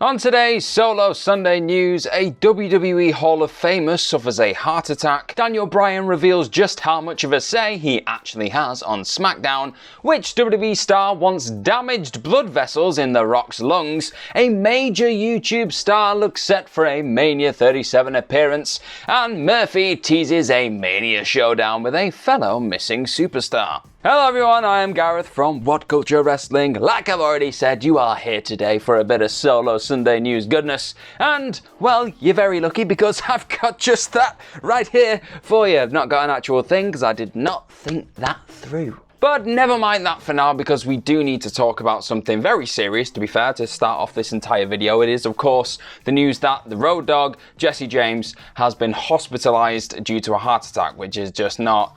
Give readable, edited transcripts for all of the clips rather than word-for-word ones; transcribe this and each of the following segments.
On today's Solo Sunday News, a WWE Hall of Famer suffers a heart attack, Daniel Bryan reveals just how much of a say he actually has on SmackDown, which WWE star once damaged blood vessels in The Rock's lungs, a major YouTube star looks set for a Mania 37 appearance, and Murphy teases a Mania showdown with a fellow missing superstar. Hello everyone, I am Gareth from What Culture Wrestling. Like I've already said, you are here today for a bit of Solo Sunday News goodness. And, well, you're very lucky because I've got just that right here for you. I've not got an actual thing because I did not think that through. But never mind that for now, because we do need to talk about something very serious, to be fair, to start off this entire video. It is, of course, the news that the Road Dogg, Jesse James, has been hospitalized due to a heart attack, which is just not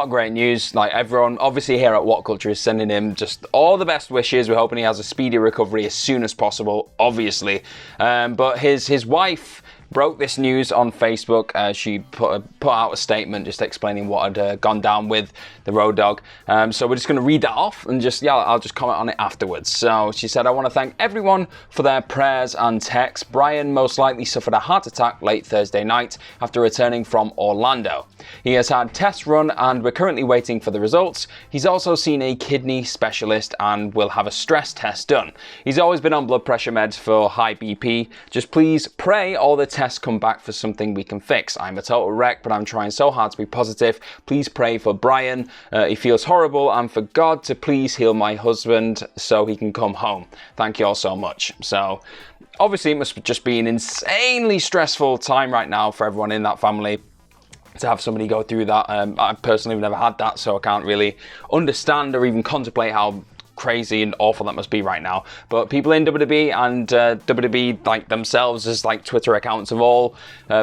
great news. Like, everyone obviously here at What Culture is sending him just all the best wishes. We're hoping he has a speedy recovery as soon as possible, obviously. But his wife broke this news on Facebook. She put out a statement just explaining what had gone down with the Road Dogg. So we're just going to read that off and I'll just comment on it afterwards. So she said, "I want to thank everyone for their prayers and texts. Bryan most likely suffered a heart attack late Thursday night after returning from Orlando. He has had tests run and we're currently waiting for the results. He's also seen a kidney specialist and will have a stress test done. He's always been on blood pressure meds for high BP. Just please pray all the tests come back for something we can fix. I'm a total wreck, but I'm trying so hard to be positive. Please pray for Bryan. He feels horrible, and for God to please heal my husband so he can come home. Thank you all so much." So obviously it must just be an insanely stressful time right now for everyone in that family to have somebody go through that. I personally have never had that, so I can't really understand or even contemplate how crazy and awful that must be right now. But people in WWE and WWE like themselves, as like Twitter accounts, have all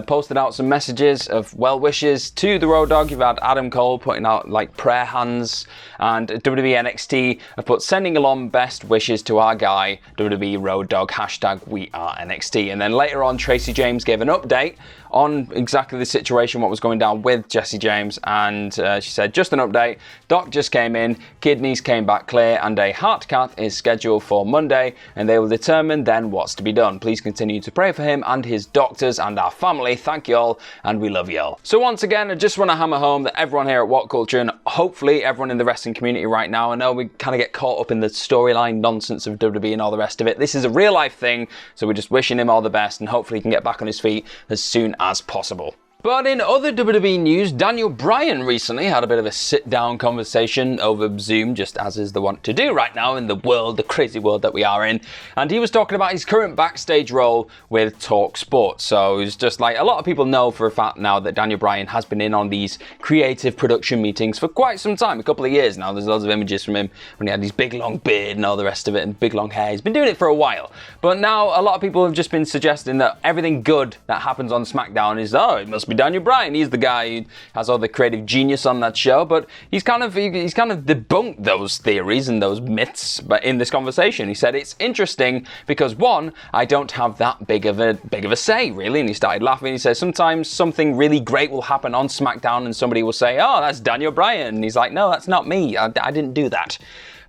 posted out some messages of well wishes to the Road Dogg. You've had Adam Cole putting out like prayer hands, and WWE NXT have put sending along best wishes to our guy WWE Road Dogg #WeAreNXT. And then later on, Tracy James gave an update on exactly the situation, what was going down with Jesse James, and she said, "Just an update, Doc just came in, kidneys came back clear, and a heart cath is scheduled for Monday, and they will determine then what's to be done. Please continue to pray for him and his doctors and our family. Thank you all, and we love you all." So once again, I just want to hammer home that everyone here at What Culture, and hopefully everyone in the wrestling community right now, I know we kind of get caught up in the storyline nonsense of WWE and all the rest of it. This is a real life thing, so we're just wishing him all the best, and hopefully he can get back on his feet as soon as possible. But in other WWE news, Daniel Bryan recently had a bit of a sit-down conversation over Zoom, just as is the want to do right now in the world, the crazy world that we are in. And he was talking about his current backstage role with Talk Sports. So it's just like, a lot of people know for a fact now that Daniel Bryan has been in on these creative production meetings for quite some time, a couple of years now. There's lots of images from him when he had his big long beard and all the rest of it, and big long hair. He's been doing it for a while. But now a lot of people have just been suggesting that everything good that happens on SmackDown is, it must be Daniel Bryan. He's the guy who has all the creative genius on that show. But he's kind of debunked those theories and those myths. But in this conversation, he said it's interesting because, one, I don't have that big of a say really. And he started laughing. He says sometimes something really great will happen on SmackDown, and somebody will say, "Oh, that's Daniel Bryan." And he's like, "No, that's not me. I didn't do that."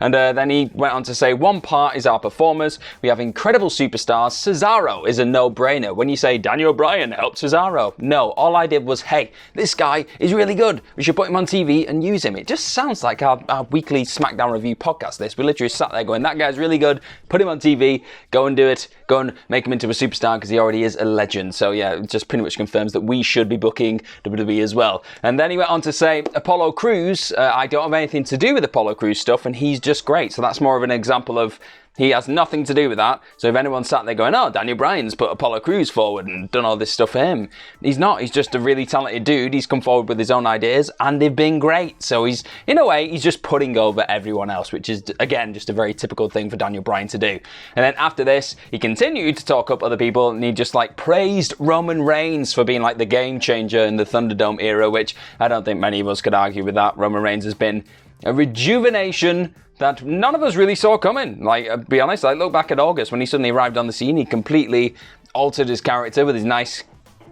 And then he went on to say, "One part is our performers. We have incredible superstars. Cesaro is a no-brainer. When you say Daniel Bryan helped Cesaro, no, all I did was, hey, this guy is really good. We should put him on TV and use him." It just sounds like our weekly SmackDown review podcast, this. We literally sat there going, that guy's really good. Put him on TV. Go and do it. Go and make him into a superstar because he already is a legend. So yeah, it just pretty much confirms that we should be booking WWE as well. And then he went on to say, Apollo Crews, I don't have anything to do with Apollo Crews stuff, and he's just great. So that's more of an example of he has nothing to do with that. So if anyone sat there going, "Oh, Daniel Bryan's put Apollo Crews forward and done all this stuff for him," he's not. He's just a really talented dude. He's come forward with his own ideas and they've been great. So he's, in a way, he's just putting over everyone else, which is, again, just a very typical thing for Daniel Bryan to do. And then after this, he continued to talk up other people, and he just like praised Roman Reigns for being like the game changer in the Thunderdome era, which I don't think many of us could argue with that. Roman Reigns has been a rejuvenation that none of us really saw coming. Like, I'll be honest, I look back at August when he suddenly arrived on the scene. He completely altered his character with his nice,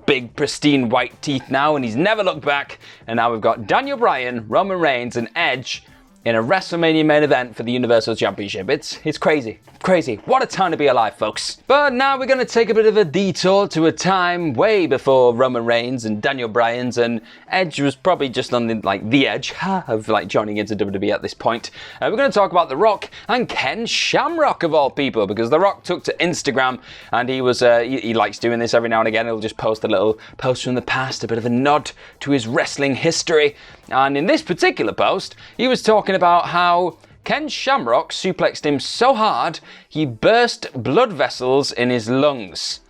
big, pristine white teeth now, and he's never looked back. And now we've got Daniel Bryan, Roman Reigns, and Edge in a WrestleMania main event for the Universal Championship. It's crazy. Crazy. What a time to be alive, folks. But now we're going to take a bit of a detour to a time way before Roman Reigns and Daniel Bryan's, and Edge was probably just on the edge of joining into WWE at this point. We're going to talk about The Rock and Ken Shamrock of all people, because The Rock took to Instagram and he was he likes doing this every now and again. He'll just post a little post from the past, a bit of a nod to his wrestling history. And in this particular post, he was talking about how Ken Shamrock suplexed him so hard he burst blood vessels in his lungs.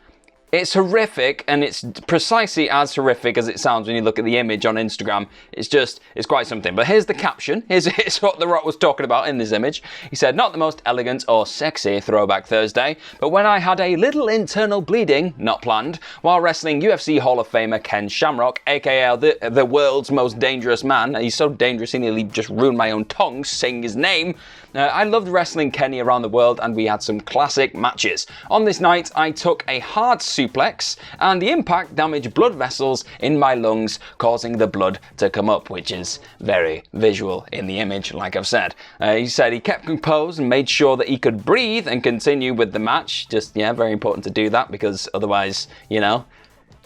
It's horrific, and it's precisely as horrific as it sounds when you look at the image on Instagram. It's quite something. But here's the caption. Here's what The Rock was talking about in this image. He said, "Not the most elegant or sexy Throwback Thursday, but when I had a little internal bleeding, not planned, while wrestling UFC Hall of Famer Ken Shamrock, aka the world's most dangerous man." He's so dangerous, he nearly just ruined my own tongue saying his name. I loved wrestling Kenny around the world, and we had some classic matches. On this night, I took a hard suplex, and the impact damaged blood vessels in my lungs, causing the blood to come up, which is very visual in the image, like I've said. He said he kept composed and made sure that he could breathe and continue with the match. Just, yeah, very important to do that, because otherwise,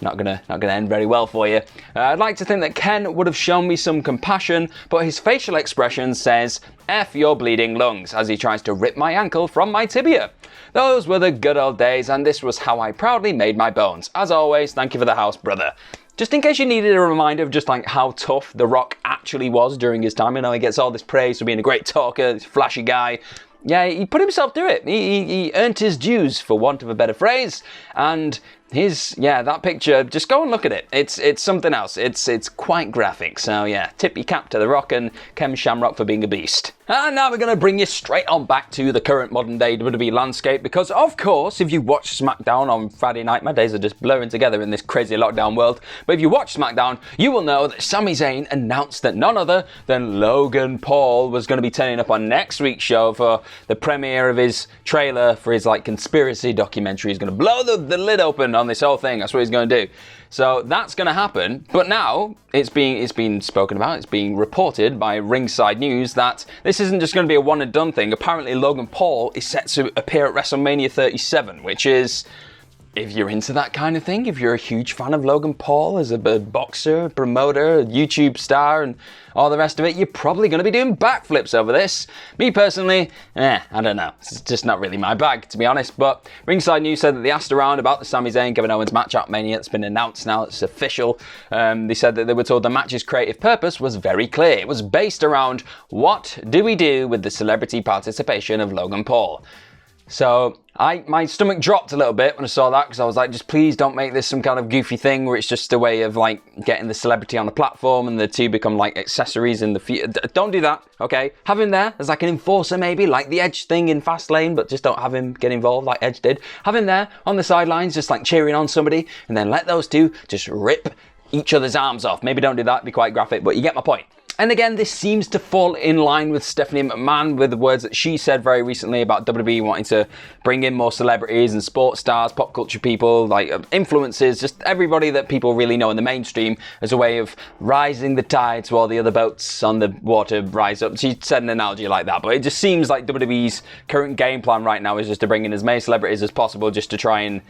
not gonna end very well for you. I'd like to think that Ken would have shown me some compassion, but his facial expression says, "F your bleeding lungs," as he tries to rip my ankle from my tibia. Those were the good old days, and this was how I proudly made my bones. As always, thank you for the house, brother. Just in case you needed a reminder of just how tough The Rock actually was during his time. He gets all this praise for being a great talker, this flashy guy. Yeah, he put himself through it. He earned his dues, for want of a better phrase, and that picture, just go and look at it. It's something else. It's quite graphic. So yeah, tip your cap to The Rock and Ken Shamrock for being a beast. And now we're going to bring you straight on back to the current modern day WWE landscape, because of course, if you watch SmackDown on Friday night, my days are just blurring together in this crazy lockdown world, but if you watch SmackDown, you will know that Sami Zayn announced that none other than Logan Paul was going to be turning up on next week's show for the premiere of his trailer for his conspiracy documentary. He's going to blow the lid open on this whole thing. That's what he's going to do. So that's going to happen, but now it's been spoken about, it's being reported by Ringside News that this isn't just going to be a one and done thing. Apparently Logan Paul is set to appear at WrestleMania 37, which is, if you're into that kind of thing, if you're a huge fan of Logan Paul as a boxer, promoter, a YouTube star, and all the rest of it, you're probably going to be doing backflips over this. Me personally, I don't know. It's just not really my bag, to be honest. But Ringside News said that they asked around about the Sami Zayn Kevin Owens match at Mania. It's been announced now. It's official. They said that they were told the match's creative purpose was very clear. It was based around, what do we do with the celebrity participation of Logan Paul? So my stomach dropped a little bit when I saw that, because I was like, just please don't make this some kind of goofy thing where it's just a way of getting the celebrity on the platform and the two become accessories in the future. Don't do that, okay? Have him there as an enforcer, maybe like the Edge thing in Fastlane, but just don't have him get involved like Edge did. Have him there on the sidelines, just cheering on somebody, and then let those two just rip each other's arms off. Maybe don't do that, it'd be quite graphic, but you get my point. And again, this seems to fall in line with Stephanie McMahon, with the words that she said very recently about WWE wanting to bring in more celebrities and sports stars, pop culture people, influencers, just everybody that people really know in the mainstream, as a way of rising the tides while the other boats on the water rise up. She said an analogy like that, but it just seems like WWE's current game plan right now is just to bring in as many celebrities as possible, just to try and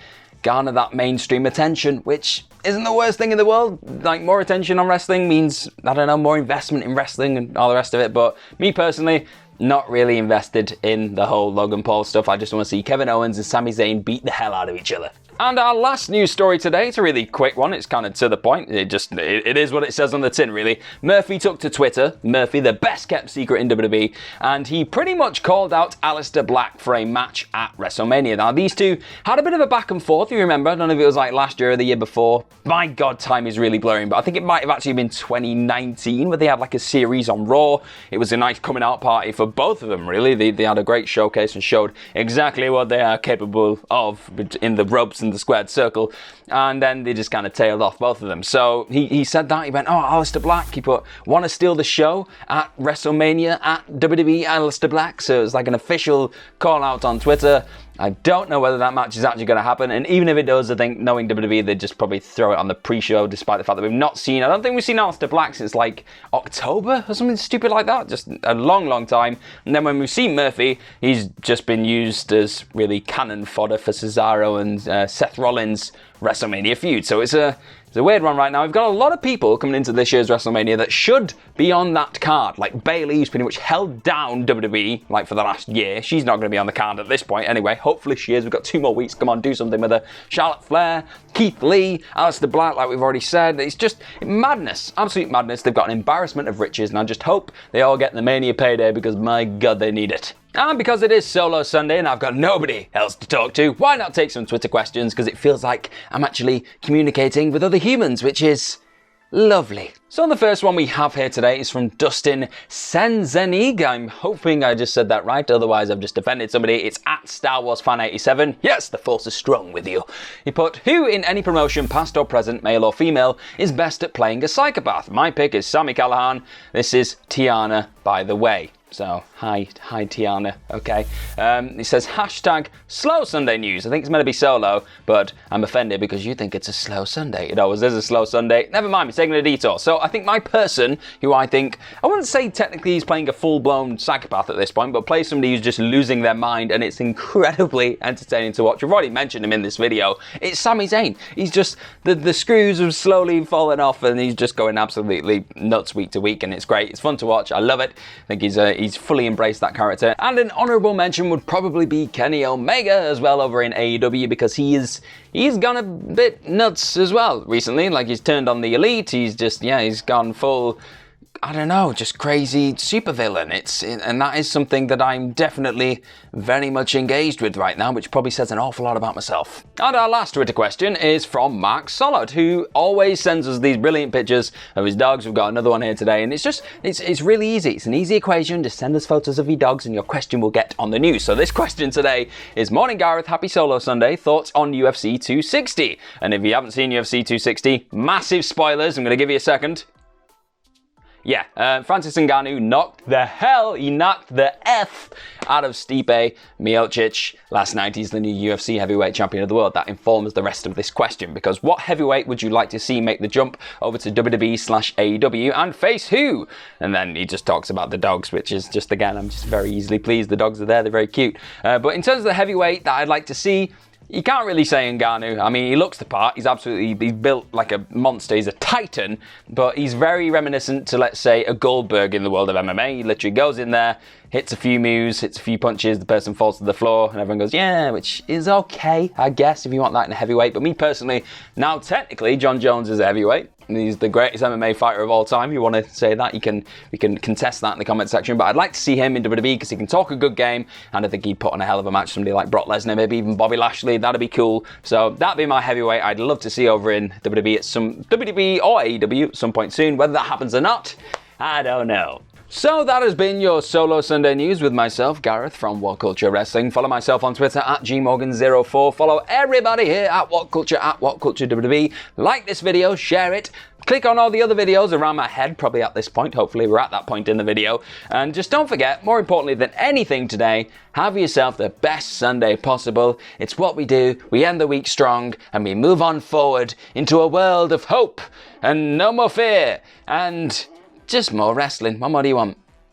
garner that mainstream attention, which isn't the worst thing in the world. More attention on wrestling means, more investment in wrestling and all the rest of it. But me personally, not really invested in the whole Logan Paul stuff. I just want to see Kevin Owens and Sami Zayn beat the hell out of each other. And our last news story today, it's a really quick one. It's kind of to the point. It is what it says on the tin, really. Murphy took to Twitter, Murphy, the best kept secret in WWE, and he pretty much called out Aleister Black for a match at WrestleMania. Now, these two had a bit of a back and forth, you remember. I don't know if it was last year or the year before. My God, time is really blurring, but I think it might have actually been 2019, where they had a series on Raw. It was a nice coming out party for both of them, really. They had a great showcase and showed exactly what they are capable of in the ropes and the squared circle, and then they just kind of tailed off, both of them. So he said that, he went, Aleister Black, he put, want to steal the show at WrestleMania at WWE, Aleister Black. So it was an official call out on Twitter, I don't know whether that match is actually going to happen, and even if it does, I think knowing WWE, they'd just probably throw it on the pre-show, despite the fact that we've not seen, I don't think we've seen Aleister Black since like October or something stupid like that, just a long time. And then when we've seen Murphy, he's just been used as really cannon fodder for Cesaro and Seth Rollins' WrestleMania feud. So it's a weird one right now. We've got a lot of people coming into this year's WrestleMania that should be on that card. Like Bayley, who's pretty much held down WWE like for the last year. She's not going to be on the card at this point anyway. Hopefully she is. We've got 2 more weeks. Come on, do something with her. Charlotte Flair, Keith Lee, Aleister Black, like we've already said. It's just madness. Absolute madness. They've got an embarrassment of riches, and I just hope they all get the Mania payday because my God, they need it. And because it is Solo Sunday and I've got nobody else to talk to, why not take some Twitter questions? Because it feels like I'm actually communicating with other humans, which is lovely. So the first one we have here today is from Dustin Senzenig. I'm hoping I just said that right, otherwise I've just offended somebody. It's at Star Wars Fan 87. Yes, the force is strong with you. He put, who in any promotion, past or present, male or female, is best at playing a psychopath? My pick is Sami Callihan. This is Tiana, by the way. So, hi Tiana, okay. He says, hashtag slow Sunday news. I think it's meant to be solo, but I'm offended because you think it's a slow Sunday. It always is a slow Sunday. Never mind, we're taking a detour. So I think my person, who I think, I wouldn't say technically he's playing a full-blown psychopath at this point, but plays somebody who's just losing their mind, and it's incredibly entertaining to watch. We've already mentioned him in this video. It's Sami Zayn. He's just, the screws have slowly fallen off, and he's just going absolutely nuts week to week, and it's great. It's fun to watch. I love it. I think he's fully embraced that character. And an honourable mention would probably be Kenny Omega as well over in AEW, because he's gone a bit nuts as well recently. Like, he's turned on the Elite. He's just, he's gone full, I don't know, just crazy supervillain. And that is something that I'm definitely very much engaged with right now, which probably says an awful lot about myself. And our last Twitter question is from Mark Solid, who always sends us these brilliant pictures of his dogs. We've got another one here today, and it's really easy. It's an easy equation. Just send us photos of your dogs and your question will get on the news. So this question today is, morning Gareth, happy Solo Sunday, thoughts on UFC 260? And if you haven't seen UFC 260, massive spoilers. I'm going to give you a second. Yeah, Francis Ngannou knocked the F out of Stipe Miocic last night. He's the new UFC heavyweight champion of the world. That informs the rest of this question, because what heavyweight would you like to see make the jump over to WWE/AEW and face who? And then he just talks about the dogs, which is just, again, I'm just very easily pleased. The dogs are there, they're very cute. But in terms of the heavyweight that I'd like to see, you can't really say Ngannou. I mean, he looks the part. He's built like a monster. He's a titan, but he's very reminiscent to, let's say, a Goldberg in the world of MMA. He literally goes in there, hits a few moves, hits a few punches, the person falls to the floor, and everyone goes, yeah, which is okay, I guess, if you want that in a heavyweight. But me personally, now technically, John Jones is a heavyweight. And he's the greatest MMA fighter of all time. If you want to say that, we can contest that in the comment section. But I'd like to see him in WWE because he can talk a good game, and I think he'd put on a hell of a match. Somebody like Brock Lesnar, maybe even Bobby Lashley. That'd be cool. So that'd be my heavyweight. I'd love to see over in WWE at some WWE or AEW at some point soon. Whether that happens or not, I don't know. So that has been your Solo Sunday News with myself, Gareth, from What Culture Wrestling. Follow myself on Twitter at gmorgan04. Follow everybody here at What Culture WWE. Like this video, share it. Click on all the other videos around my head, probably at this point. Hopefully we're at that point in the video. And just don't forget, more importantly than anything today, have yourself the best Sunday possible. It's what we do. We end the week strong and we move on forward into a world of hope and no more fear and just more wrestling. What more do you want?